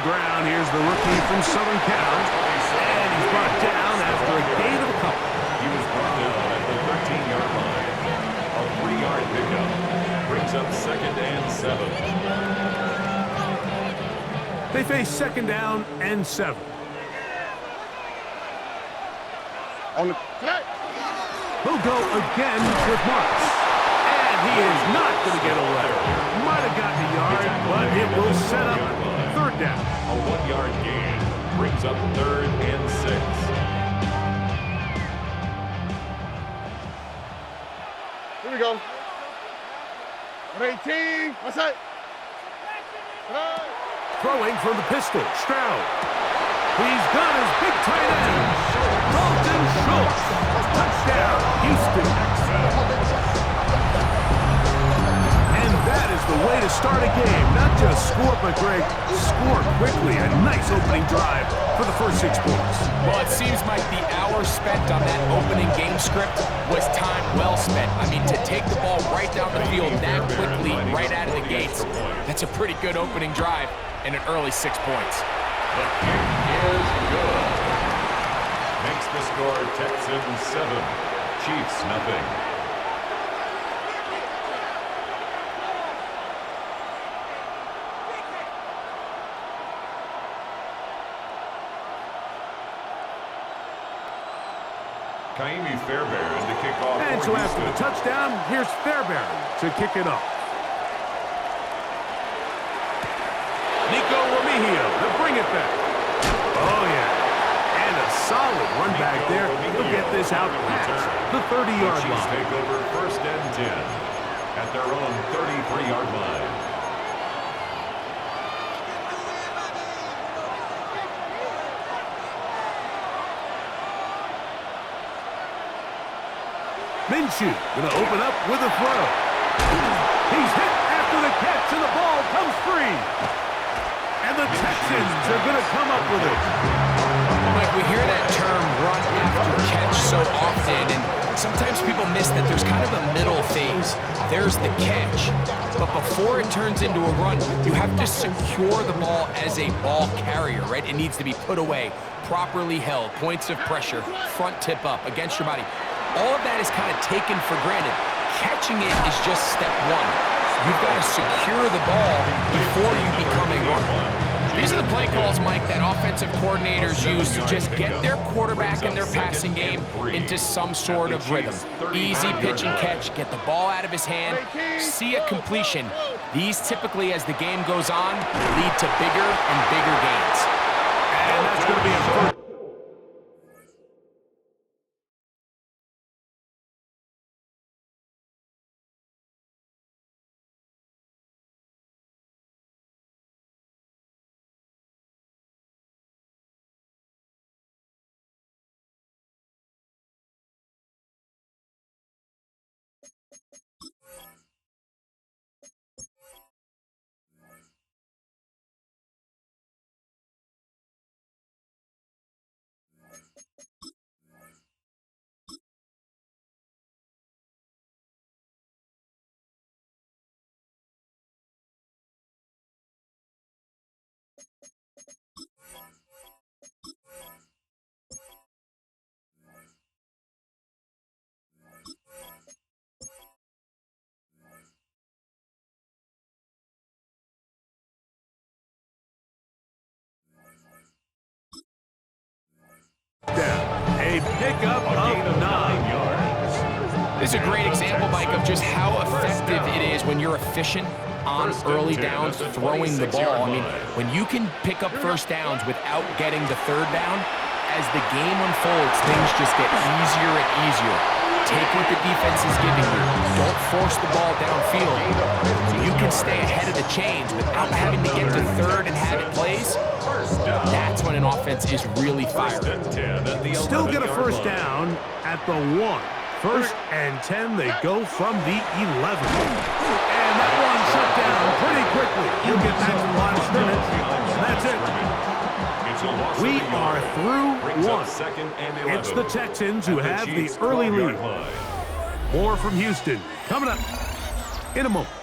the ground. Here's the rookie from Southern Cal. And he's brought down after a gain of a couple. He was brought down at the 13-yard line. A 3-yard pickup brings up 2nd and 7. They face 2nd down and 7. On the play. He'll go again with Marks. And he is not going to get away. Might have gotten a yard, but it will set up 3rd down. A 1-yard gain brings up 3rd and 6. Here we go. 18. What's that? Throwing from the pistol, Stroud. He's got his big tight end, Dalton Schultz. Touchdown, Houston. And that is the way to start a game. Not just score, but Greg, score quickly. A nice opening drive for the first 6 points. Well, it seems like the hour spent on that opening game script was time well spent. I mean, to take the ball right down the field that quickly, right out of the gates, that's a pretty good opening drive and an early 6 points. The kick is good. Makes the score Texans 7, Chiefs nothing. Kaimi Fairbairn to kick off. And so after the touchdown, here's Fairbairn to kick it off. Nico Remigio to bring it back. Oh, yeah. And a solid run back there. He'll get this out past the 30-yard Chiefs line. take over 1st and 10 at their own 33-yard line. Minshew going to open up with a throw. He's hit after the catch, and the ball comes free. And the Texans are going to come up with it. Mike, we hear that term run after catch so often, and sometimes people miss that there's kind of a middle phase. There's the catch, but before it turns into a run, you have to secure the ball as a ball carrier, right? It needs to be put away, properly held, points of pressure, front tip up against your body. All of that is kind of taken for granted. Catching it is just step one. You've got to secure the ball before you become a runner. These are the play calls, Mike, that offensive coordinators use to just get their quarterback and their passing game into some sort of rhythm. Easy pitch and catch, get the ball out of his hand, see a completion. These typically, as the game goes on, lead to bigger and bigger gains. And that's going to be a first. A pickup of 9 yards. This is a great example, Mike, of just how effective it is when you're efficient on early downs throwing the ball. I mean, when you can pick up first downs without getting the third down, as the game unfolds, things just get easier and easier. Take what the defense is giving you. Don't force the ball downfield. So you can stay ahead of the chains without having to get to third and have it plays. That's when an offense is really firing. Still get a first down at the 1. 1st and 10, they go from the 11. And that one shut down pretty quickly. He'll get back to the line of scrimmage, and that's it. We are through 1. It's the Texans who have the early lead. More from Houston coming up in a moment.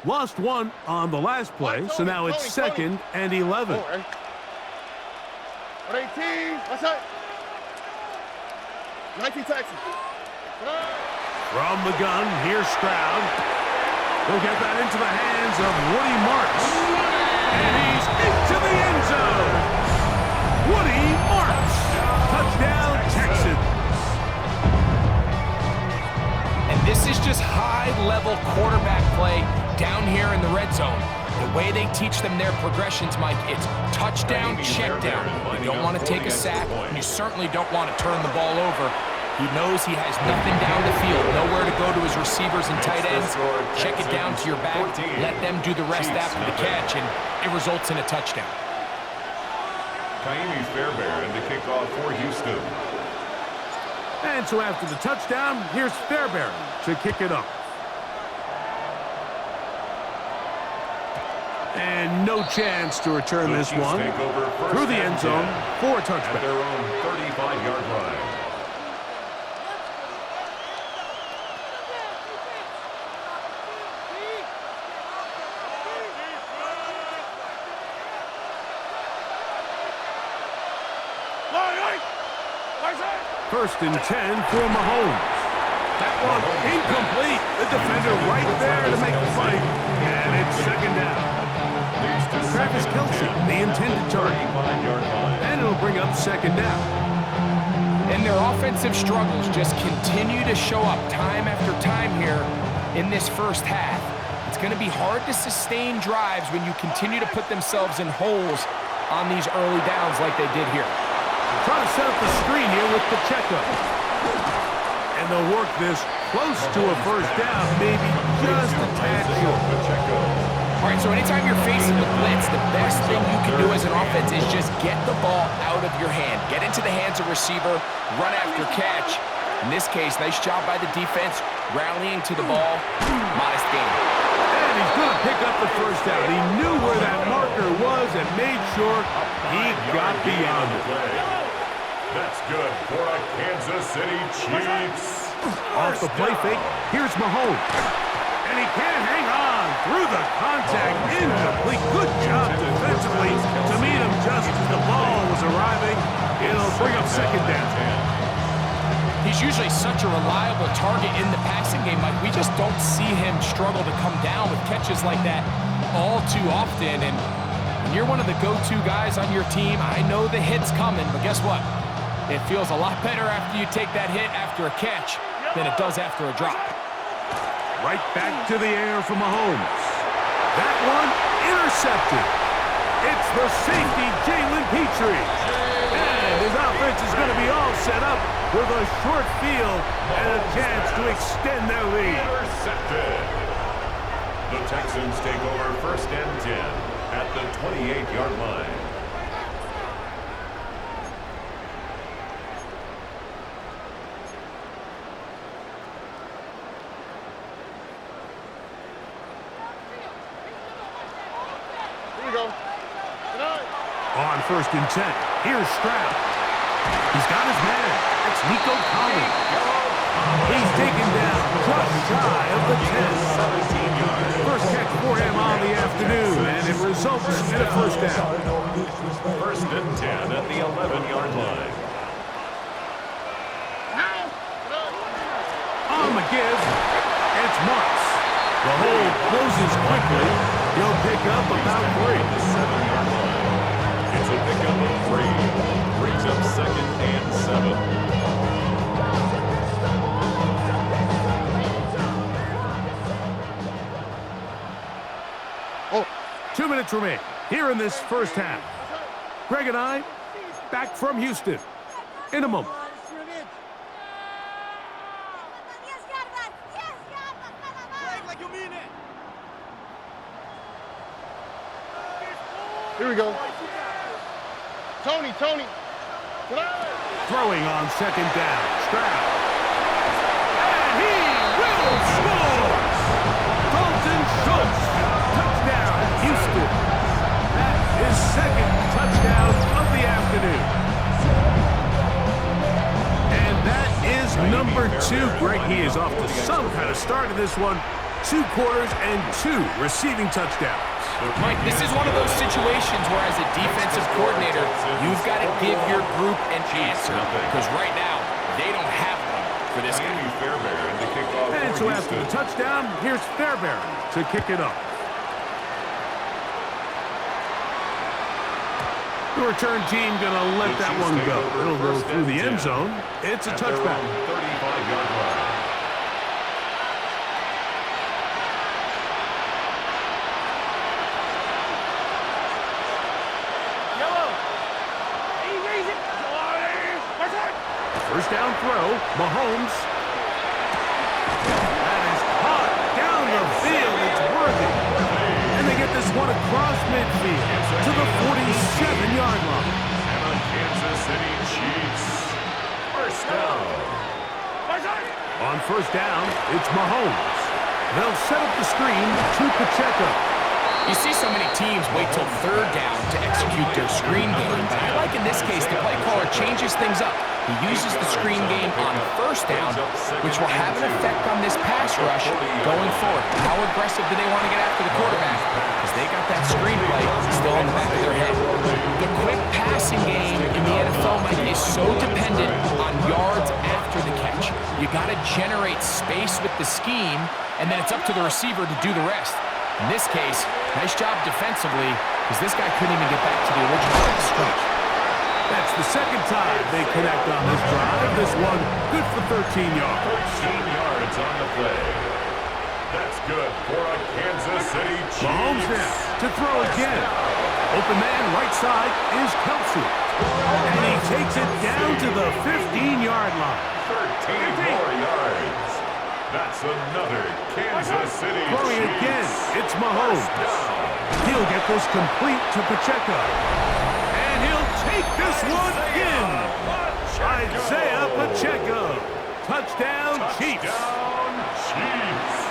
Lost one on the last play, so now it's 2nd and 11. 18. What's that? 19 Texas. From the gun, here's Stroud. He'll get that into the hands of Woody Marks. And he's into the end zone. Woody Marks. Touchdown, Texans. And this is just high-level quarterback play down here in the red zone. The way they teach them their progressions, Mike, it's touchdown, check down. You don't want to take a sack, and you certainly don't want to turn the ball over. He knows he has nothing down the field, nowhere to go to his receivers and tight ends. Check it down to your back, let them do the rest after the catch, and it results in a touchdown. Ka'imi Fairbairn to kick off for Houston. And so after the touchdown, here's Fairbairn to kick it off. And no chance to return this one through the end zone for a touchback. At their own 35-yard line. First and 10 for Mahomes. That one incomplete. The defender right there to make the fight. And it's 2nd down. Travis Kelce, the intended target. And it'll bring up 2nd down. And their offensive struggles just continue to show up time after time here in this first half. It's going to be hard to sustain drives when you continue to put themselves in holes on these early downs like they did here. Trying to set up the screen here with the checkup. And they'll work this close to a first down, maybe just a tad short. All right, so anytime you're facing the blitz, the best thing you can do as an offense is just get the ball out of your hand. Get into the hands of receiver, run after catch. In this case, nice job by the defense, rallying to the ball. Modest gain. And he's going to pick up the first down. He knew where that marker was and made sure he got beyond it. That's good for a Kansas City Chiefs. Off the play fake, here's Mahomes. And he can't hang on through the contact. Incomplete. Good job defensively to meet him just as the ball was arriving. It'll bring up 2nd down. He's usually such a reliable target in the passing game, Mike. We just don't see him struggle to come down with catches like that all too often. And when you're one of the go-to guys on your team, I know the hit's coming, but guess what? It feels a lot better after you take that hit after a catch than it does after a drop. Right back to the air for Mahomes. That one intercepted. It's the safety, Jalen Petrie. And his offense is going to be all set up with a short field and a chance to extend their lead. Intercepted. The Texans take over 1st and 10 at the 28-yard line. On 1st and 10, here's Stroud. He's got his man. It's Nico Collins. He's taken down just shy of the 10. First catch for him on the afternoon, and it results in a first down. 1st and 10 at the 11-yard line. On the give, it's Marks. The hole closes quickly. He'll pick up about 3. The 7-yard line. It's a pickup of 3. Brings up 2nd and 7. Oh, 2 minutes remain here in this first half. Greg and I back from Houston in a moment. Here we go. Tony. Throwing on 2nd down. Stroud. And he will score! Dalton Schultz. Touchdown, Houston. That is 2nd touchdown of the afternoon. And that is number 2. Greg, he is off to some kind of start in this one. 2 quarters and 2 receiving touchdowns. Mike, this is one of those situations where as a defensive coordinator, you've got to give your group an answer. Because right now, they don't have one for this guy. Fairbairn to kick off And for so after the Houston. touchdown, here's Fairbairn to kick it off. The return team going to let that one go. It'll go through the end zone. It's a At their touchback. own 35-yard line. Yellow. He raised it. My side. First down throw, Mahomes. That is caught down the field. It's worthy. And they get this one across midfield to the 47-yard line. And on Kansas City Chiefs. First down. My side. On first down, it's Mahomes. They'll set up the screen to Pacheco. You see so many teams wait till third down to execute their screen game, but I like in this case the play caller changes things up. He uses the screen game on first down, which will have an effect on this pass rush going forward. How aggressive do they want to get after the quarterback? Because they got that screen play still in the back of their head. The quick passing game in the NFL, Mike, is so dependent on yards after the catch. You got to generate space with the scheme, and then it's up to the receiver to do the rest. In this case, nice job defensively, because this guy couldn't even get back to the original line of scrimmage. That's the second time they connect on this drive. This one good for 13 yards. 13 yards on the play. That's good for a Kansas City Chiefs. Mahomes now to throw again. Open man right side is Kelsey. And he takes it down to the 15-yard line. 13 more yards. That's another Kansas City Throwing Chiefs. again, it's Mahomes. He'll get this complete to Pacheco. And he'll take this one in. Isaiah Pacheco. Touchdown, Chiefs. Touchdown, Chiefs.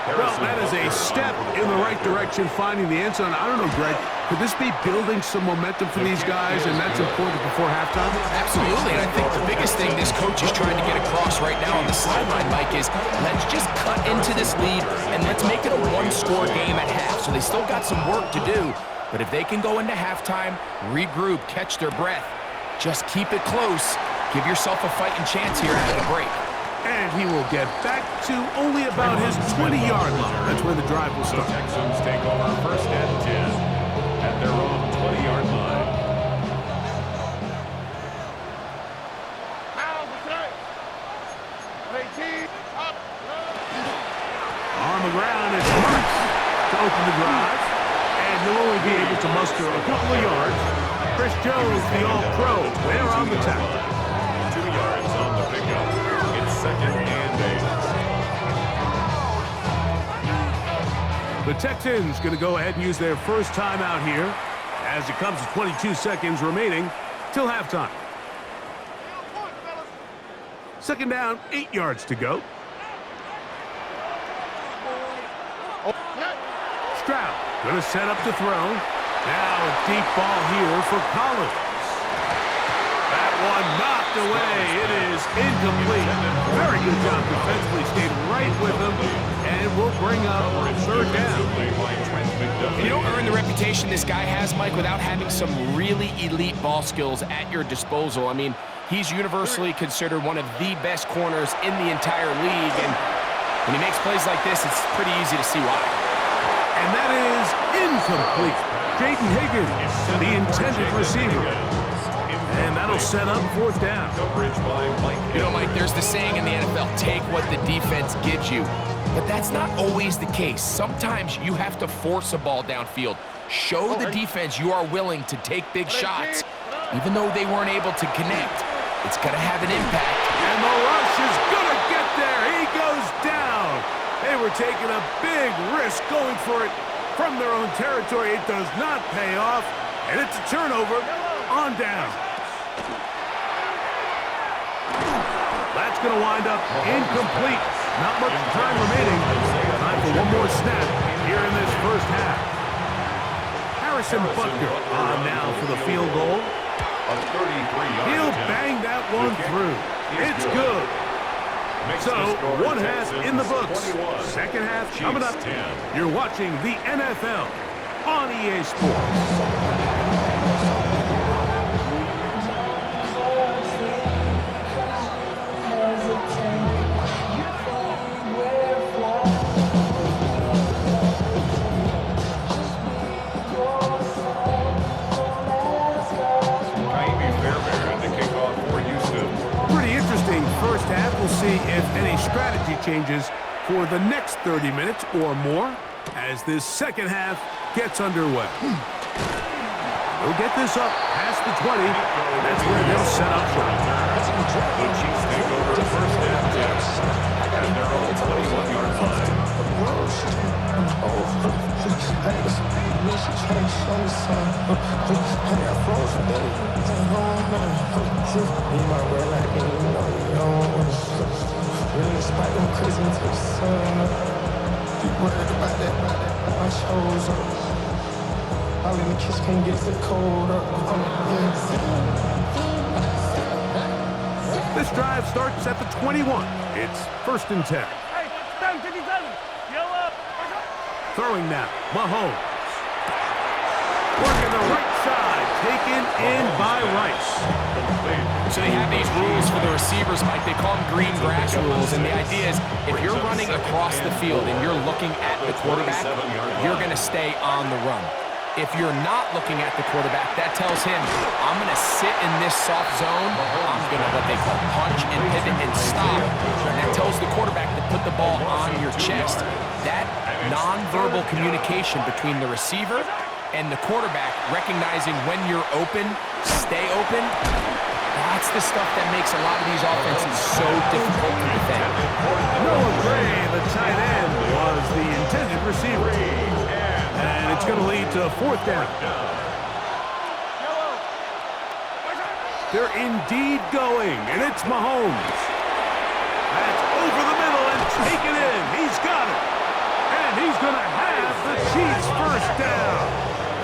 Well, that is a step in the right direction, finding the end zone. I don't know, Greg, could this be building some momentum for these guys, and that's important before halftime? Absolutely, and I think the biggest thing this coach is trying to get across right now on the sideline, Mike, is let's just cut into this lead and let's make it a one-score game at half. So they still got some work to do, but if they can go into halftime, regroup, catch their breath, just keep it close, give yourself a fighting chance here after the break. And he will get back to only about his 20-yard line. That's where the drive will The start. Texans take over first and 10 at their own 20-yard line. Now, my side. 18. Up. On the ground, it's Mertz to open the drive. And he'll only be able to muster a couple of yards. Chris Jones, the All-Pro, there on the tackle. 2 yards on the pickup. It's second and 8. The Texans going to go ahead and use their first timeout here as it comes to 22 seconds remaining till halftime. Second down, 8 yards to go. Stroud going to set up to throw. Now a deep ball here for Collins. That one knocked away. It is incomplete. Very good job defensively. Stayed right with him. And we'll bring up third down. You don't earn the reputation this guy has, Mike, without having some really elite ball skills at your disposal. I mean, he's universally considered one of the best corners in the entire league, and when he makes plays like this, it's pretty easy to see why. And that is incomplete. Jaden Higgins, the intended receiver. And that'll set up fourth down. You know, Mike, there's the saying in the NFL, take what the defense gives you. But that's not always the case. Sometimes you have to force a ball downfield. Show the defense you are willing to take big shots. Even though they weren't able to connect, it's going to have an impact. And the rush is going to get there. He goes down. They were taking a big risk going for it from their own territory. It does not pay off. And it's a turnover on down. That's going to wind up incomplete. Not much time remaining. Time for one more snap here in this first half. Harrison Butker on now for the field goal. A 33-yard He'll attempt. bang that one through. It's good. Makes So, the score one half in the books. 21. Second half Chiefs coming up. 10. You're watching the NFL on EA Sports. Kaimi Fairbairn to kick off for Houston. Pretty interesting first half. We'll see if any strategy changes for the next 30 minutes or more as this second half gets underway. They'll get this up past the 20. That's where they'll set up shop. The Chiefs take over the first half tip at their own 21-yard line. All in the kiss can't get the cold up. This drive starts at the 21. It's 1st and 10. Hey, 757. Yellow. Throwing now, Mahomes. Working the right side, taken in by Rice. So they have these rules for the receivers, Mike. They call them green grass rules, and the idea is if you're running across the field and you're looking at the quarterback, you're going to stay on the run. If you're not looking at the quarterback, that tells him, I'm going to sit in this soft zone. I'm going to what they call punch and pivot and stop. And that tells the quarterback to put the ball on your chest. That nonverbal communication between the receiver and the quarterback, recognizing when you're open, stay open, that's the stuff that makes a lot of these offenses so difficult to defend. Noah Gray, the tight end, was the intended receiver. And it's going to lead to 4th down. They're indeed going, and it's Mahomes. That's over the middle and taken in. He's got it. And he's going to have the Chiefs' first down.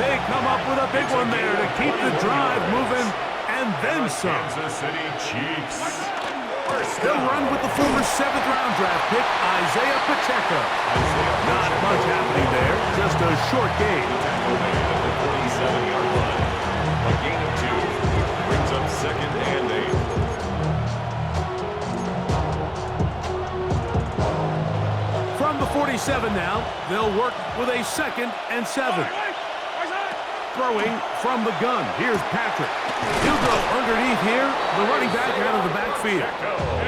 They come up with a big one there to keep the drive moving, and then some. Kansas City Chiefs. They'll run with the former 7th-round draft pick, Isaiah Pacheco. Not much happening there, just a short gain. Tackle made at the 47-yard line. A gain of 2 brings up 2nd and 8. From the 47 now, they'll work with a 2nd and 7. Throwing from the gun. Here's Patrick. He'll go underneath here. The running back out of the backfield.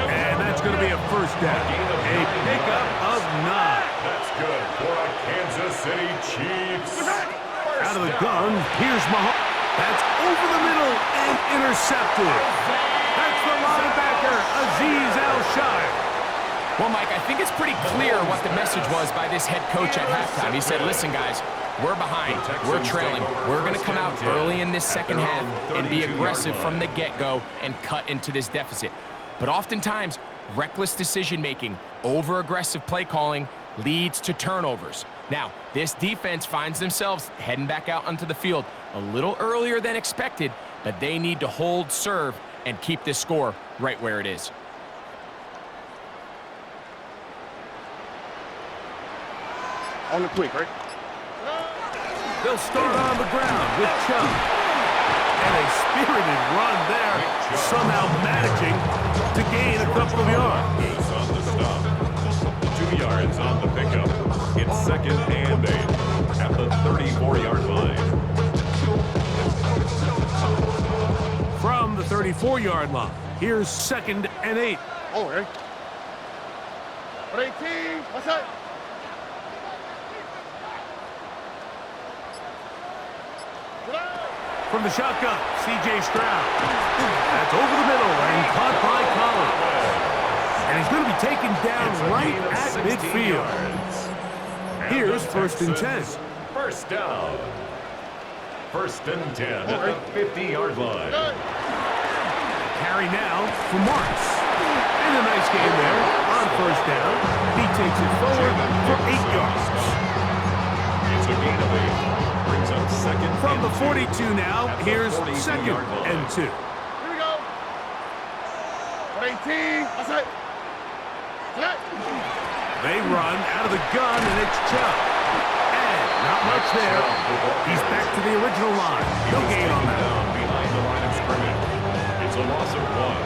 And that's going to be a first down. A pickup of 9. That's good for a Kansas City Chiefs. Out of the gun, here's Mahomes. That's over the middle and intercepted. That's the linebacker, Azeez Al-Shire. Well, Mike, I think it's pretty clear what the message was by this head coach at halftime. He said, listen, guys, we're behind, we're trailing. We're going to come out early in this second half and be aggressive from the get-go and cut into this deficit. But oftentimes, reckless decision-making, over-aggressive play calling leads to turnovers. Now, this defense finds themselves heading back out onto the field a little earlier than expected, but they need to hold serve and keep this score right where it is. On the quick, right? They'll start on the ground with Chubb. And a spirited run there, somehow managing to gain a couple of yards. Goes on the stop. 2 yards on the pickup. It's 2nd and 8 at the 34-yard line. From the 34-yard line, here's 2nd and 8. Oh, right. 18. What's that? From the shotgun, C.J. Stroud. That's over the middle and caught by Collins. And he's going to be taken down right at midfield. Here's 1st and 10. First down. 1st and 10 at the 50-yard line. Carry now for Marks. And a nice game there on 1st down. He takes it forward for 8 yards. It's a gain of 8. Brings up 2nd From the and 42 now, here's 2nd and 2. Here we go. 18. What's that? They run out of the gun, and it's Chubb. And not much there. He's back to the original line. No gain on that. Down behind the line of scrimmage. It's a loss of 1.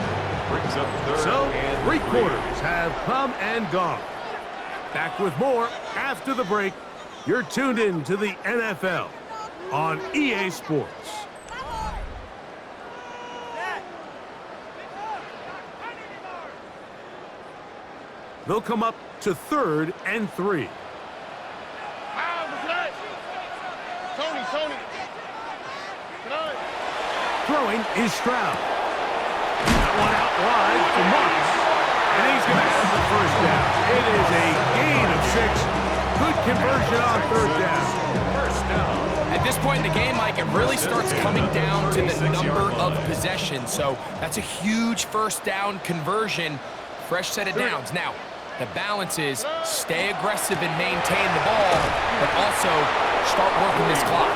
Brings up third So, and 3 3. quarters have come and gone. Back with more after the break. You're tuned in to the NFL on EA Sports. They'll come up to 3rd and 3. Tony. Throwing is Stroud. That one out wide for Moss. And he's going to have the first down. It is a gain of 6. Good conversion on 3rd down. First down. At this point in the game, Mike, it really starts coming down to the number of possessions. So that's a huge first down conversion. Fresh set of downs. Now, the balance is stay aggressive and maintain the ball, but also start working this clock.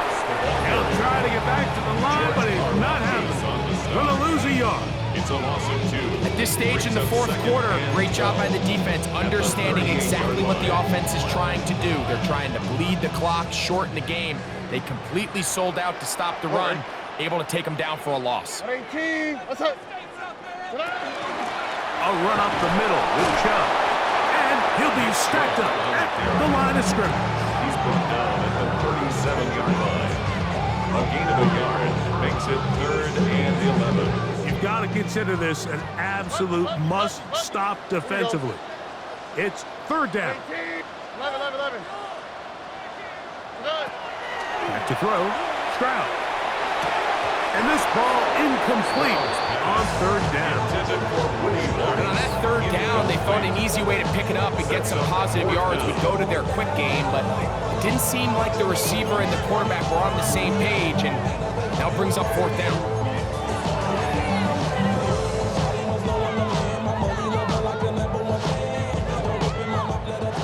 He'll try to get back to the line, but he's not happening. Going to lose a yard. It's a loss of 2. At this stage in the 4th quarter, great job by the defense, understanding exactly what the offense is trying to do. They're trying to bleed the clock, shorten the game. They completely sold out to stop the run, able to take them down for a loss. 18. What's up? A run up the middle with Chubb. And he'll be stacked up at the line of scrimmage. He's put down at the 37-yard line. A gain of a yard makes it 3rd and 11. You've got to consider this an absolute must-stop defensively. It's 3rd down. 11. Back to throw. Stroud. And this ball incomplete on 3rd down. And on that 3rd down, they thought an easy way to pick it up and get some positive yards would go to their quick game, but it didn't seem like the receiver and the quarterback were on the same page, and now brings up 4th down.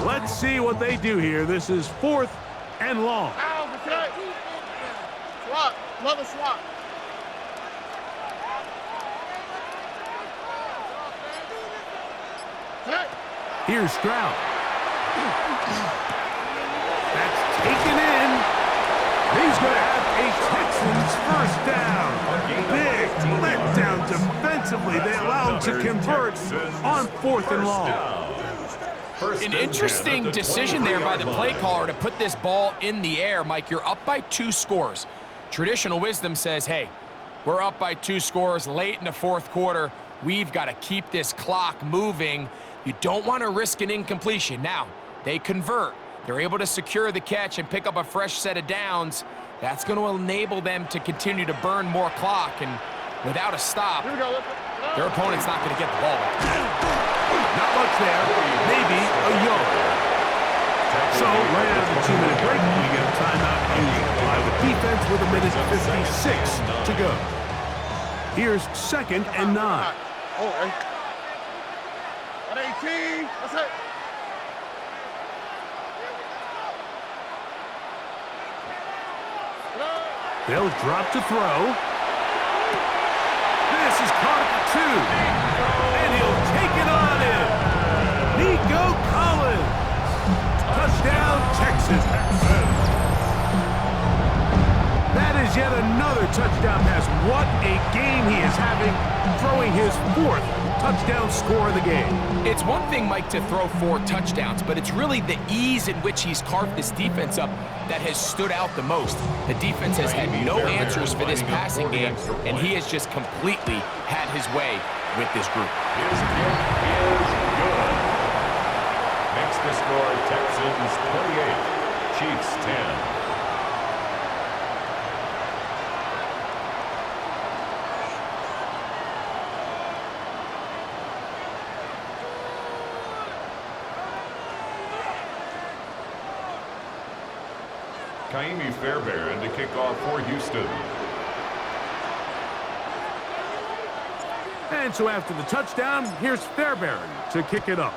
Let's see what they do here. This is 4th and long. Swap. Another swap. Here's Stroud. That's taken in. He's going to have a Texans first down. Big letdown defensively. They allow him to convert on 4th and long. An interesting decision there by the play caller to put this ball in the air. Mike, you're up by 2 scores. Traditional wisdom says, hey, we're up by 2 scores late in the 4th quarter. We've got to keep this clock moving. You don't want to risk an incompletion. Now, they convert. They're able to secure the catch and pick up a fresh set of downs. That's going to enable them to continue to burn more clock. And without a stop, their opponent's not going to get the ball back. Not much there. Maybe a yard. So, right out of the 2-minute break, we get a timeout used by the defense with 1:56 to go. Here's 2nd and 9. At 18. What's it? They'll drop to throw. This is caught at the 2. And he'll take it on in. Nico Collins. Touchdown, Texas. That is yet another touchdown pass. What a game he is having, throwing his 4th touchdown score of the game. It's one thing, Mike, to throw 4 touchdowns, but it's really the ease in which he's carved this defense up that has stood out the most. The defense has had no answers for this passing game, and he has just completely had his way with this group. His kick is good. Makes the score Texans 28, Chiefs 10. Kaimi Fairbairn to kick off for Houston. And so after the touchdown, here's Fairbairn to kick it off.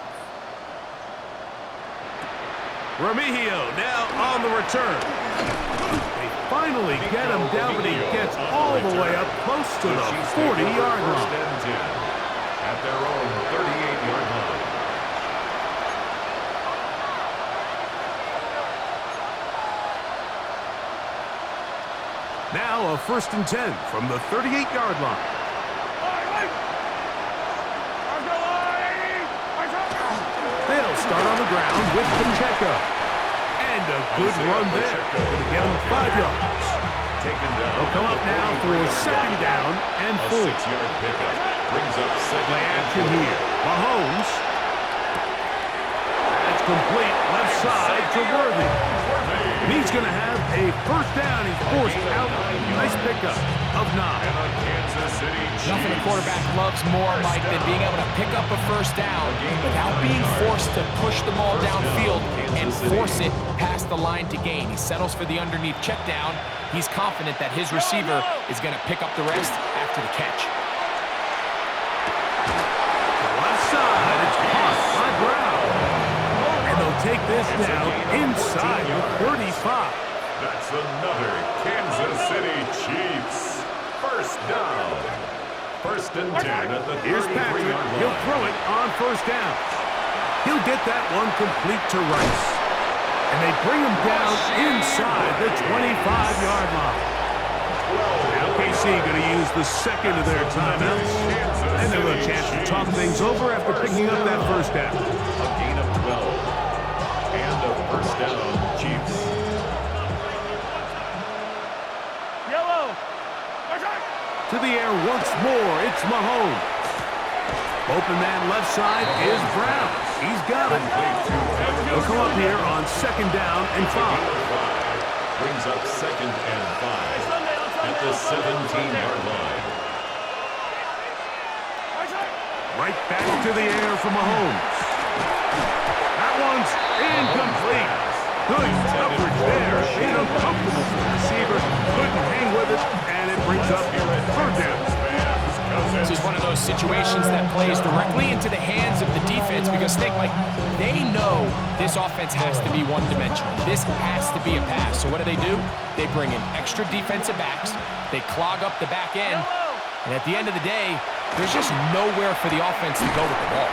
Remigio now on the return. They finally get him down, but he gets all the way up close to the 40-yard line. At their own 38-yard line. Now a 1st and 10 from the 38-yard line. They'll start on the ground with Pacheco. And a good run there. Going to get him 5 yards. They'll come up now for a 2nd down and 4. 6-yard pickup. Brings up Play 2nd and action 4. here. Mahomes. That's complete left side to Worthy. And he's going to have a 1st down. He's forced out. Nice pickup of 9. And a Kansas City Nothing a quarterback loves more, Mike, than being able to pick up a 1st down without being forced to push the ball downfield and force it past the line to gain. He settles for the underneath check down. He's confident that his receiver is going to pick up the rest after the catch. Left side, it's caught by Brown. And they'll take this down inside the 35. That's another Kansas City Chiefs. 1st down. 1st and 10 at the 33-yard Here's Patrick. line. He'll throw it on 1st down. He'll get that one complete to Rice. And they bring him down inside the 25-yard line. Now KC going to use the 2nd of their timeouts. And they'll have a chance to talk things over after picking up that 1st down. A gain of 12. And a 1st down, Chiefs. To the air once more, it's Mahomes. Open man left side is Brown. He's got it. They'll come up here on 2nd down and 5. Brings up 2nd and 5 at the 17-yard line. Right back to the air for Mahomes. That one's incomplete. Good coverage there. Made uncomfortable for the receiver. Couldn't hang with it, and it brings up 3rd down. This is one of those situations that plays directly into the hands of the defense because think, like, they know this offense has to be one-dimensional. This has to be a pass. So what do? They bring in extra defensive backs. They clog up the back end. And at the end of the day, there's just nowhere for the offense to go with the ball.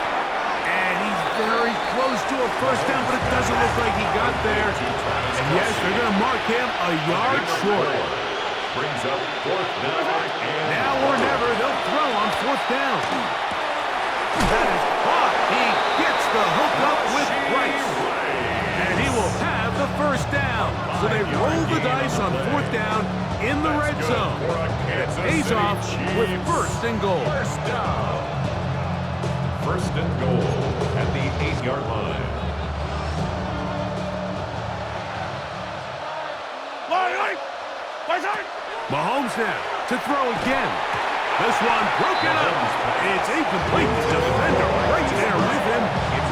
And he's very close to a 1st down, but it doesn't look like he got there. And yes, they're going to mark him a yard short. Brings up 4th down and Now or never, they'll throw on 4th down. That is caught. He gets the hook up with Rice. And he will have the 1st down. So they roll the dice on 4th down in the red zone. And it pays off with 1st and goal. 1st down. 1st and goal at the 8-yard line. Mahomes now to throw again. This one broken up. It's incomplete. The defender right there with him.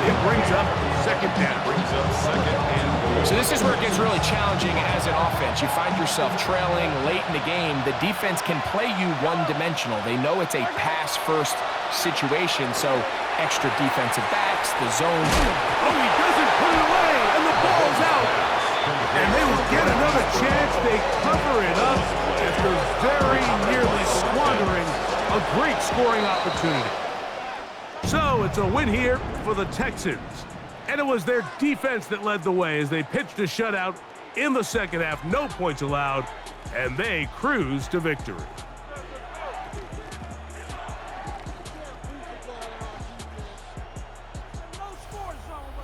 It brings up 2nd down. Brings up 2nd and goal. So this is where it gets really challenging as an offense. You find yourself trailing late in the game. The defense can play you one-dimensional. They know it's a pass-first situation, so extra defensive backs, the zone. Oh, he doesn't put it away, and the ball's out. And they will get another chance. They cover it up after very nearly squandering a great scoring opportunity. So it's a win here for the Texans. And it was their defense that led the way as they pitched a shutout in the 2nd half. No points allowed, and they cruised to victory.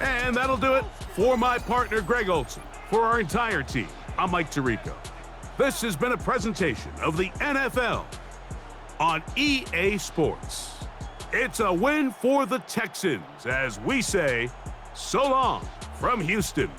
And that'll do it for my partner, Greg Olson. For our entire team, I'm Mike Tirico. This has been a presentation of the NFL on EA Sports. It's a win for the Texans as we say so long from Houston.